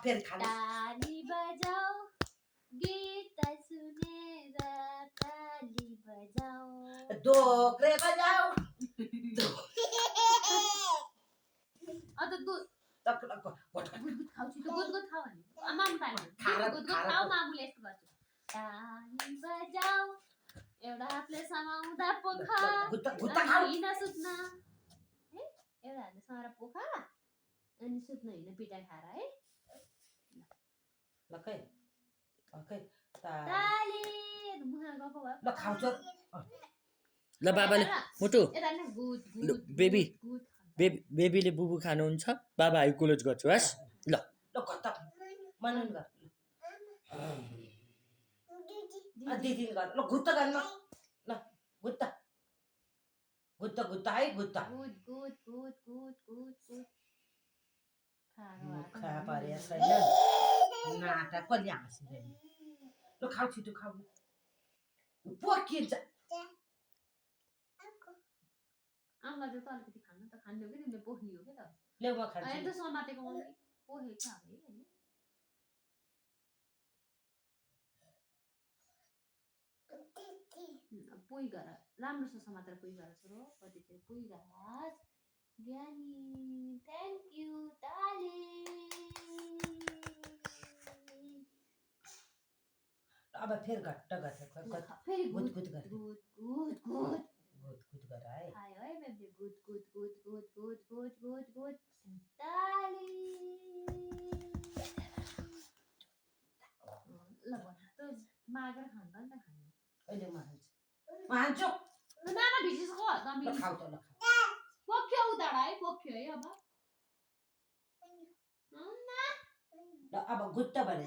फेरि खानु ताली बजाऊ गीत सुनेर ताली बजाऊ डोक्रे बजाऊ अत दुध गुदगुद खाउँछु त गुदगुद खाऊ भने आमाम ताली गुदगुद खाऊ मामुले यस्तो गर्छु ताली बजाऊ एउटा हातले समाउँदा पोखा हिँड सुत्न है एउटा हातले समाएर पोखा अनि सुत्न हिँड पिटा खाएर है लकै ओके ताली मुखमा गफ भयो ल खाउँछु ल बाबाले मुटु यता नि गुद गुद बेबी गुद बेबीले बुबु खानुहुन्छ बाबा आई क्लोज गर्छु हस् ल ल कता मनन गर दिदी गर ल गुत्ता गर्न ल गुत्ता गुत्ता गुत्ता है गुत्ता गुद गुद गुद गुद गुद गुद खा पारे छैन नाटा कसले हाँसिरहेन ल खाऊ छिटो खाऊ पोकिन्छ आउँला चाहिँ त अलिकति खानु त खानु कि तिमीले पोख्ने हो कि त ल्याउ म खान्छु अहिले त समातेको मलाई पोखेको छ अब है पोइ गर राम्रोसँग समातेर पोइ गर छोरो कति चाहिँ पोइ गर ज्ञानी थ्याङ्क यू ताली अब फेरि घट्ट गर्छ फेरि गुद गुद गर गुद गुद गुद गुद गुद गर है खायो है बेबीले गुद गुद गुद गुद गुद गुद गुद गुद ताली ल भन त मागेर खान्छ नि त खानु कहिले म हान्छु नाना भिजिसको ल खाऊ त ल पोख्यो उताबाट है पोख्यो है अब ल अब गुत्ता भने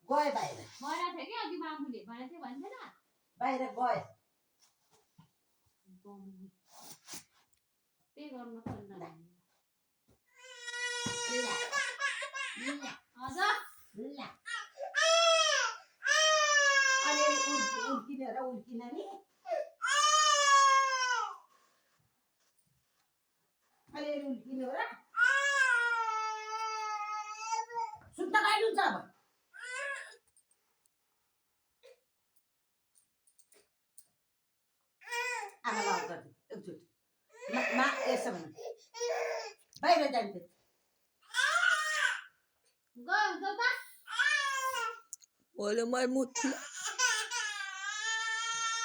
गयो बाहिर भनेको थियो कि अघि मामुले भनेको थियो भन्थेन बाहिर गयो त्यही गर्नु पर्दैन हजुर उल्किन नि अलिअलि उल्किने हो र सुत्न गइनु छ अब आमालाई हक गर्छु एकचोटि मा यसो भन बाहिर जान्छ गयो हुन्छ त ओले मै मुट्छु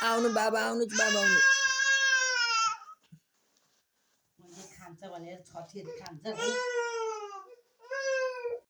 आउनु बाबा आउनु मैले खान्छ भनेर छठेरी खान्छ